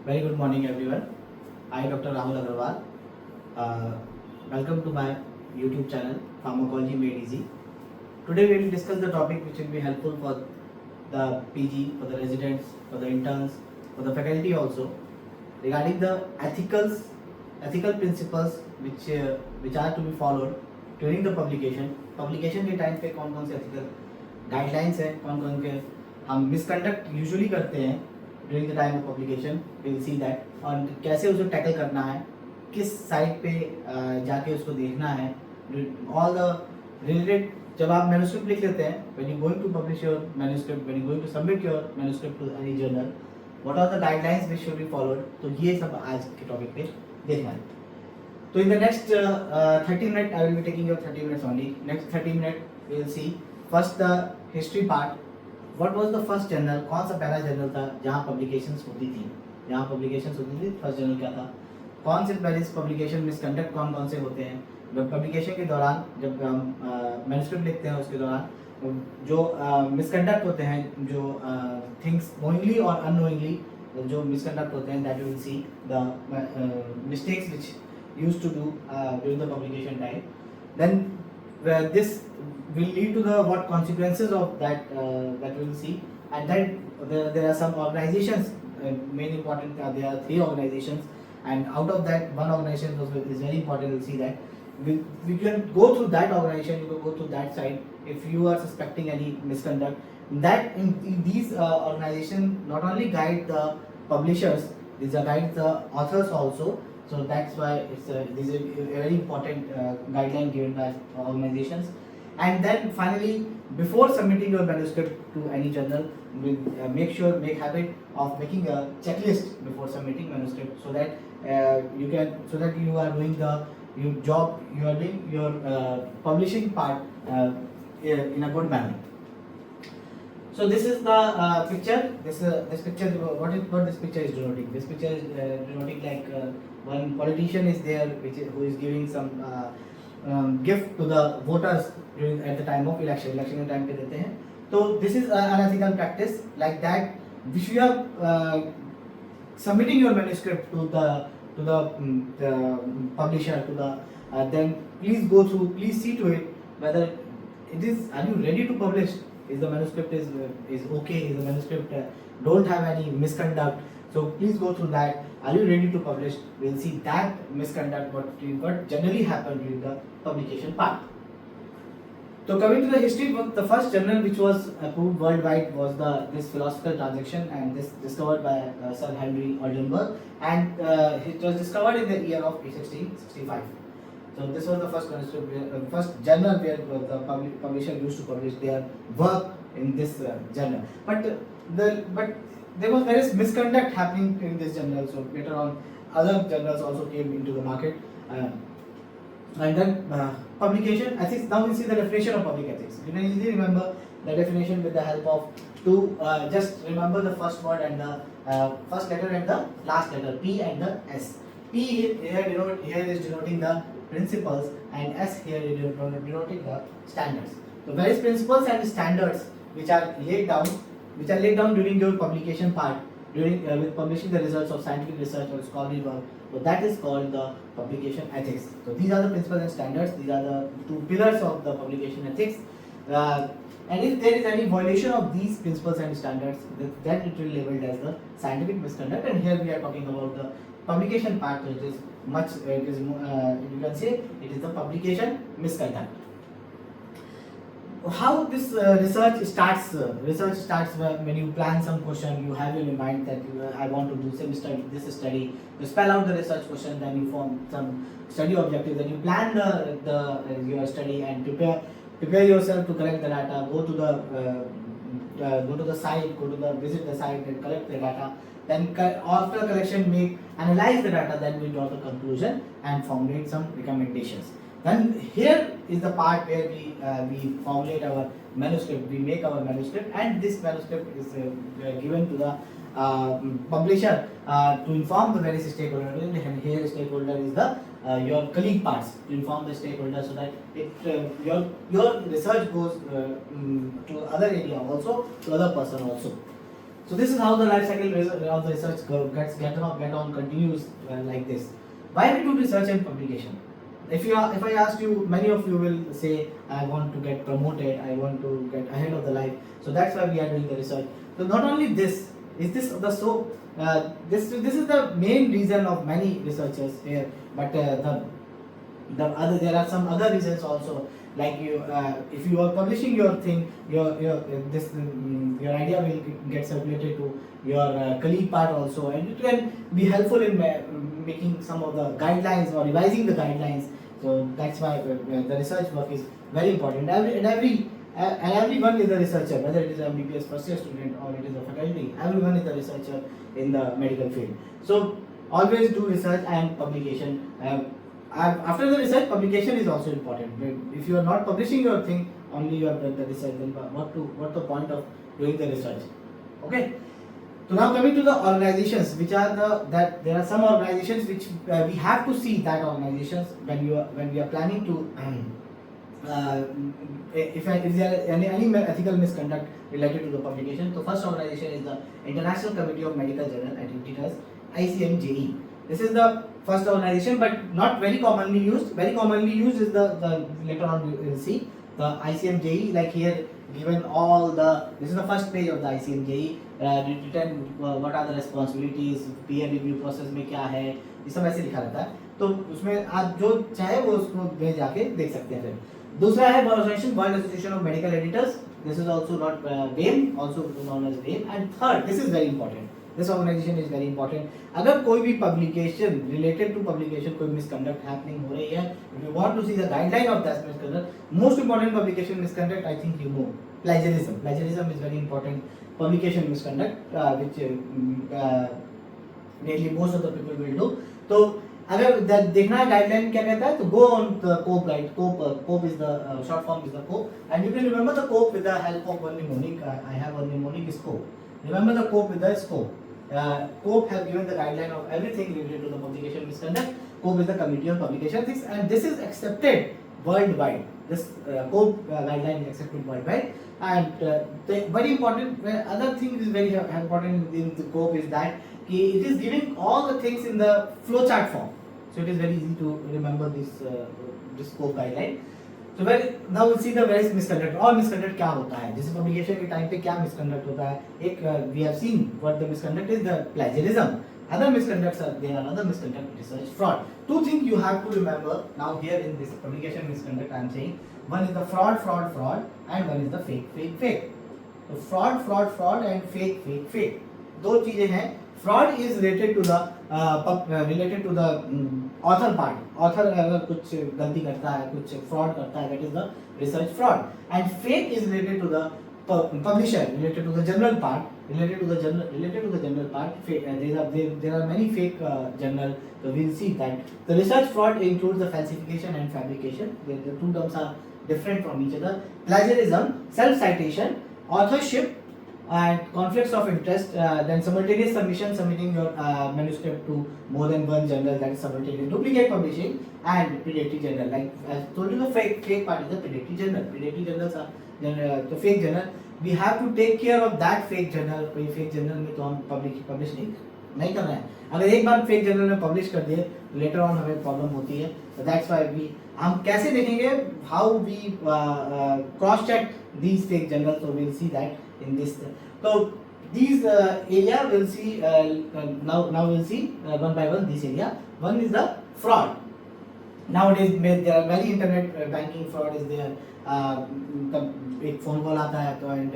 Very good morning, everyone. I, Dr. Rahul Agarwal. Uh, Welcome to my YouTube channel, Pharmacology Made Easy. Today we will discuss the topic which will be helpful for the PG, for the residents, for the interns, for the faculty also, regarding the ethical principles which are to be followed during the publication. Publication के time पे कौन कौन से ethical guidelines है, कौन कौन के हम misconduct usually करते हैं during the time of publication. We will see that और कैसे उसको टैकल करना है, किस साइट पे जाके उसको देखना है, ऑल द रिलेटेड. जब आप मैन्युस्क्रिप्ट लिख लेते हैं, when you going to publish your manuscript, when you going to submit your manuscript to any journal, what are the guidelines which should be followed. तो ये सब आज के टॉपिक पे देखना है. तो in the next 30 minute I will be taking your 30 minutes only. Next 30 minute we will see first the history part. What was the first journal, कौन सा पहला जर्नल था जहाँ पब्लिकेशंस होती थी, फर्स्ट जर्नल क्या था, कौन से पहले पब्लिकेशन मिसकंडक्ट कौन कौन से होते हैं. पब्लिकेशन के दौरान जब हम मैन्युस्क्रिप्ट लिखते हैं उसके दौरान जो मिसकंडक्ट होते हैं, जो थिंग्स नोइंगली और अननोइंगली जो मिसकंडक्ट होते हैं, that you will see the mistakes which used to do during the publication time. Then this will lead to the what consequences of that that we will see. And then there are some organizations, main important, there are 3 organizations, and out of that one organization is very important. We'll see that we can go through that organization, you can go through that side if you are suspecting any misconduct. That in these organizations not only guide the publishers, these are guide the authors also. So that's why this is a very important guideline given by organizations. And then finally, before submitting your manuscript to any journal, make habit of making a checklist before submitting manuscript, so that you are doing your job, you are doing your publishing part in a good manner. So this is the picture. This picture, what this picture is denoting? This picture is denoting like one politician is there, who is giving some gift to the voters at the time of election. Election के time पे देते हैं. So this is an unethical practice like that. Which you are submitting your manuscript to the publisher, to the then please go through, please see to it whether it is, are you ready to publish. Is the manuscript is okay? Is the manuscript don't have any misconduct? So please go through that. Are you ready to publish? We'll see that misconduct what generally happened during the publication part. So coming to the history, the first journal which was approved worldwide was this philosophical transaction, and this discovered by Sir Henry Oldenburg, and it was discovered in the year of 1665. So this was the first journal where the publisher used to publish their work in this journal. But there was various misconduct happening in this journal. So later on, other journals also came into the market. And then publication ethics. Now we see the definition of public ethics. You can easily remember the definition with the help of just remember the first word and the first letter and the last letter, P and the S. P here is denoting the principles, and S here is denoting the standards. So various principles and standards which are laid down during your publication part, during with publishing the results of scientific research or scholarly work. So that is called the publication ethics. So these are the principles and standards. These are the 2 pillars of the publication ethics. And if there is any violation of these principles and standards, then it will be labeled as the scientific misconduct. And here we are talking about the publication part, which is you can say it is the publication misconduct. How this research starts? Research starts when you plan some question. You have in your mind that I want to do this study. You spell out the research question, then you form some study objective. Then you plan your study and prepare yourself to collect the data. Go to the site, visit the site and collect the data. Then after collection, analyze the data. Then we draw the conclusion and formulate some recommendations. Then here is the part where we formulate our manuscript. We make our manuscript, and this manuscript is given to the publisher to inform the various stakeholders. And here stakeholder is the your colleague parts, to inform the stakeholder, so that your research goes to other area also, to other person also. So this is how the life cycle of the research get on continues like this. Why we do research and publication? If I ask you, many of you will say, I want to get promoted, I want to get ahead of the life. So that's why we are doing the research. So not only this, is this the so this is the main reason of many researchers here, but the other, there are some other reasons also, like you if you are publishing your thing, your your idea will get circulated to your colleague part also, and it can be helpful in making some of the guidelines or revising the guidelines. So that's why the research work is very important. And everyone is a researcher, whether it is a MBBS first year student or it is a faculty. Everyone is a researcher in the medical field. So always do research and publication. After the research, publication is also important. If you are not publishing your thing, only you have done the research, then what the point of doing the research? Okay. So now coming to the organizations, which are that there are some organizations which we have to see that organizations when we are planning to if there is any ethical misconduct related to the publication. So first organization is the International Committee of Medical Journal Editors, ICMJE. This is the first organization, but not very commonly used. Very commonly used is the later on you will see the ICMJE, like here given all the, this is the first page of the ICMJE, written what are the responsibilities, peer review process में क्या है, ये सब ऐसे लिखा रहता है. तो उसमें आप जो चाहे वो उसको में जाके देख सकते हैं. फिर दूसरा है World Association of Medical Editors. This is also not WAME, also known as WAME. And third, this is very important. This organization is very important. अगर कोई भी publication related to publication कोई misconduct happening हो रही है, if you want to see the guideline of that misconduct, most important publication misconduct, I think you know, plagiarism. Plagiarism is very important publication misconduct, which nearly most of the people will do. तो अगर देखना है guideline क्या कहता है, तो go on the COPE guide. COPE is the short form is the COPE, and you can remember the COPE with the help of one mnemonic. I have one mnemonic is COPE. Remember the COPE with the scope. COPE have given the guideline of everything related to the publication misconduct. COPE is the Committee on Publication Ethics, and this is accepted worldwide. This COPE guideline is accepted worldwide. And the very important other thing is very important in the COPE is that it is giving all the things in the flowchart form. So it is very easy to remember this COPE guideline. So now we'll see the various misconduct. All misconduct क्या होता है? जैसे publication के time पे क्या misconduct होता है? एक we have seen what the misconduct is, the plagiarism. Other misconducts are there. Another misconduct, research fraud. Two things you have to remember now here in this publication misconduct. I am saying one is the fraud, and one is the fake. So fraud, and fake. दो चीजें हैं. Fraud is related to the author part. Author अगर कुछ गलती करता है, कुछ fraud करता है, that is the research fraud. And fake is related to the publisher, related to the journal part. Related to the journal part. Fake, there are many fake journal. So we'll see that the research fraud includes the falsification and fabrication. The two terms are different from each other. Plagiarism, self-citation, authorship, and conflicts of interest, then simultaneous submitting your manuscript to more than one journal, that is simultaneous duplicate publishing, and predatory journal. Like as told you, the fake part is the predatory journal. Predatory journals are the fake journal. We have to take care of that fake journal. कोई fake journal में तो हम publish नहीं कर रहे हैं. अगर एक बार fake journal में publish कर दिए, later on हमें problem होती है. So that's why हम कैसे देखेंगे, how we cross check these fake journals. So we'll see that in this. So these area we'll see now we'll see one by one this area. One is the fraud. Nowadays there are many internet banking fraud is there. एक phone call आता है तो and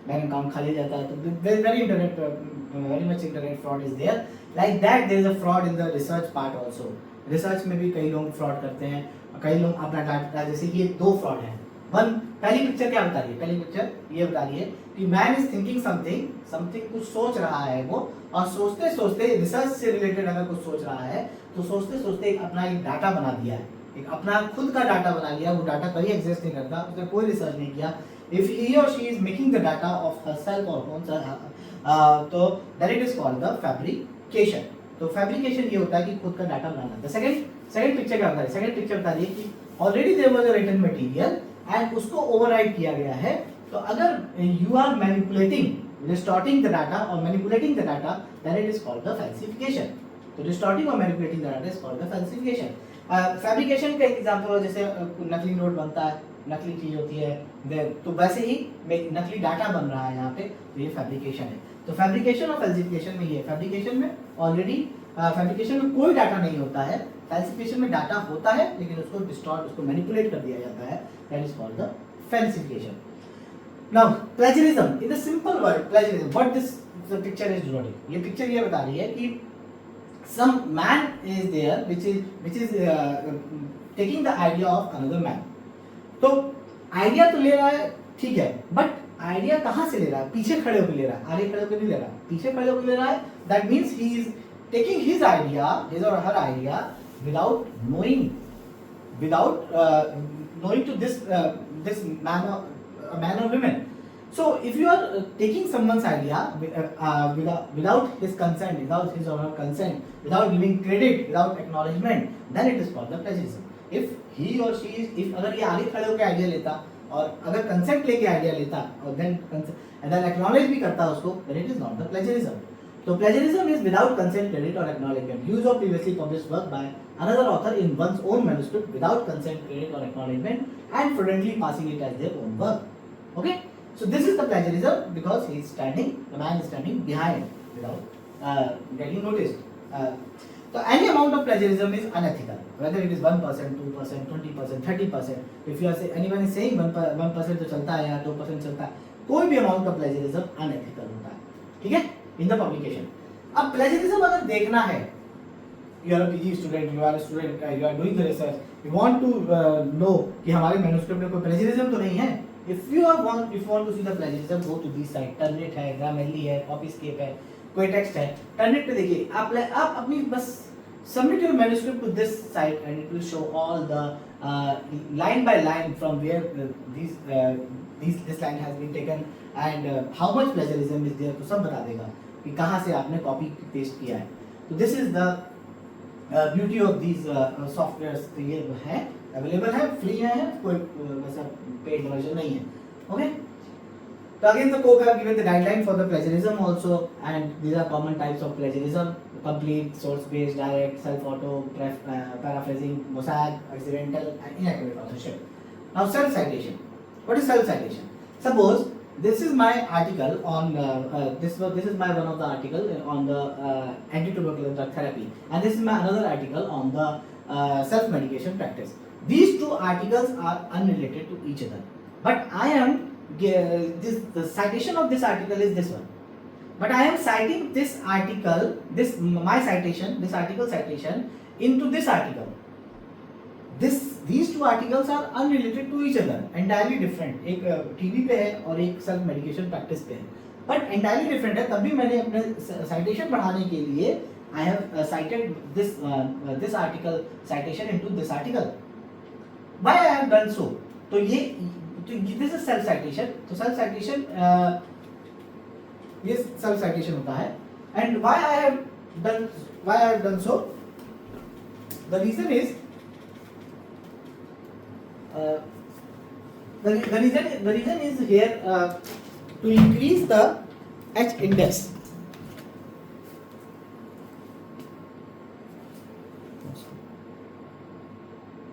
bank account खाली जाता है, तो there is very much internet fraud is there. Like that there is a fraud in the research part also. Research में भी कई लोग fraud करते हैं, कई लोग अपना डाटा, जैसे कि ये दो fraud है. पहली पिक्चर क्या बता रही है? पहली पिक्चर ये बता रही है कि मैन इज थिंकिंग समथिंग कुछ सोच रहा है वो, और सोचते रिसर्च से रिलेटेड अगर कुछ सोच रहा है तो सोचते एक अपना एक डाटा बना दिया है, एक अपना खुद का डाटा बना लिया. वो डाटा कहीं एग्जिस्ट नहीं करता, उसने कोई रिसर्च नहीं किया. इफ ही और she is making the data of herself और ओन, तो that it is called the fabrication. तो फैब्रिकेशन ये होता है कि खुद का data banana. The second picture क्या बता रही है? सेकंड पिक्चर बता रही है कि already there was a written material and उसको ओवरराइड किया गया है. तो अगर you are manipulating distorting the data or manipulating the data, then it is called the falsification. तो distorting or manipulating the data is called the falsification. Fabrication का example जैसे नकली नोट बनता है, नकली चीज होती है, तो वैसे ही नकली डाटा बन रहा है यहाँ पे, तो ये फैब्रिकेशन है. तो फैब्रिकेशन और फैल्सिफिकेशन में ये, फैब्रिकेशन में ऑलरेडी फैब्रिकेशन में कोई डाटा नहीं होता है, फैल्सिफिकेशन में डाटा होता है लेकिन उसको डिस्टॉर्ट, उसको मैनिपुलेट कर दिया जाता है, that is called the falsification. Now plagiarism, in the simple word plagiarism, what this picture is denoting, ये पिक्चर ये बता रही है कि some man is there which is taking the idea of another man. तो आइडिया तो ले रहा है, ठीक है, बट आइडिया कहाँ से ले रहा है? पीछे खड़े होकर ले रहा है, आगे खड़े होकर नहीं ले रहा, पीछे खड़े होकर ले रहा है. That means he is taking his idea, his और her idea without knowing to this man और women. So if you are taking someone's idea without his consent, without his or her consent, without giving credit, without acknowledgement, then it is called the plagiarism. If he or she is, if अगर ये आगे खड़े होकर idea लेता और अगर consent लेके idea लेता और then acknowledge भी करता उसको, then it is not the plagiarism. So plagiarism is without consent, credit or acknowledgement. Use of previously published work by another author in one's own manuscript without consent, credit or acknowledgement, and prudently passing it as their own work. Okay? So this is the plagiarism because he is standing, the man is standing behind without getting noticed. So any amount of plagiarism is unethical, whether it is 1%, 2%, 20%, 30%. If you are say, anyone is saying 1% तो चलता है या 2% चलता है, कोई भी amount of plagiarism unethical होता है, ठीक है? In the publication. अब plagiarism अगर देखना है, you are a PG student, you are a student, you are doing the research, you want to know कि हमारे manuscript में कोई plagiarism तो नहीं है. If you want to see the plagiarism, go to this site. Turnitin है, Grammarly है, Copyscape है, कोई टेक्स्ट है, Turnitin पे देखिए. आप अपनी बस submit your manuscript to this site and it will show all the line by line from where this line has been taken and how much plagiarism is there. तो सब बता देगा कि कहाँ से आपने copy paste किया है. तो this is the beauty of these softwares. तो ये है, अवेलेबल है, फ्री है, कोई वैसा पेड वर्जन नहीं है. ओके, तो again the COPE have given the guideline for the plagiarism also, and these are common types of plagiarism: complete, source based, direct, self auto, paraphrasing, mosaic, accidental and inaccurate authorship. Now self citation. What is self citation? Suppose this is my article on this is my one of the article on the anti-tuberculosis drug therapy, and this is my another article on the self medication practice. These two articles are unrelated to each other, but I am the citation of this article is this one, but I am citing this article, this article citation into this article. These two articles are unrelated to each other, entirely different. एक TV पे है और एक self medication practice पे है, but entirely different है. तभी मैंने अपने citation बढ़ाने के लिए I have cited this article citation into this article. Why I have done so? तो this is self citation. तो self citation ये self citation होता है. And why I have done so? The reason is the reason is here to increase the H index.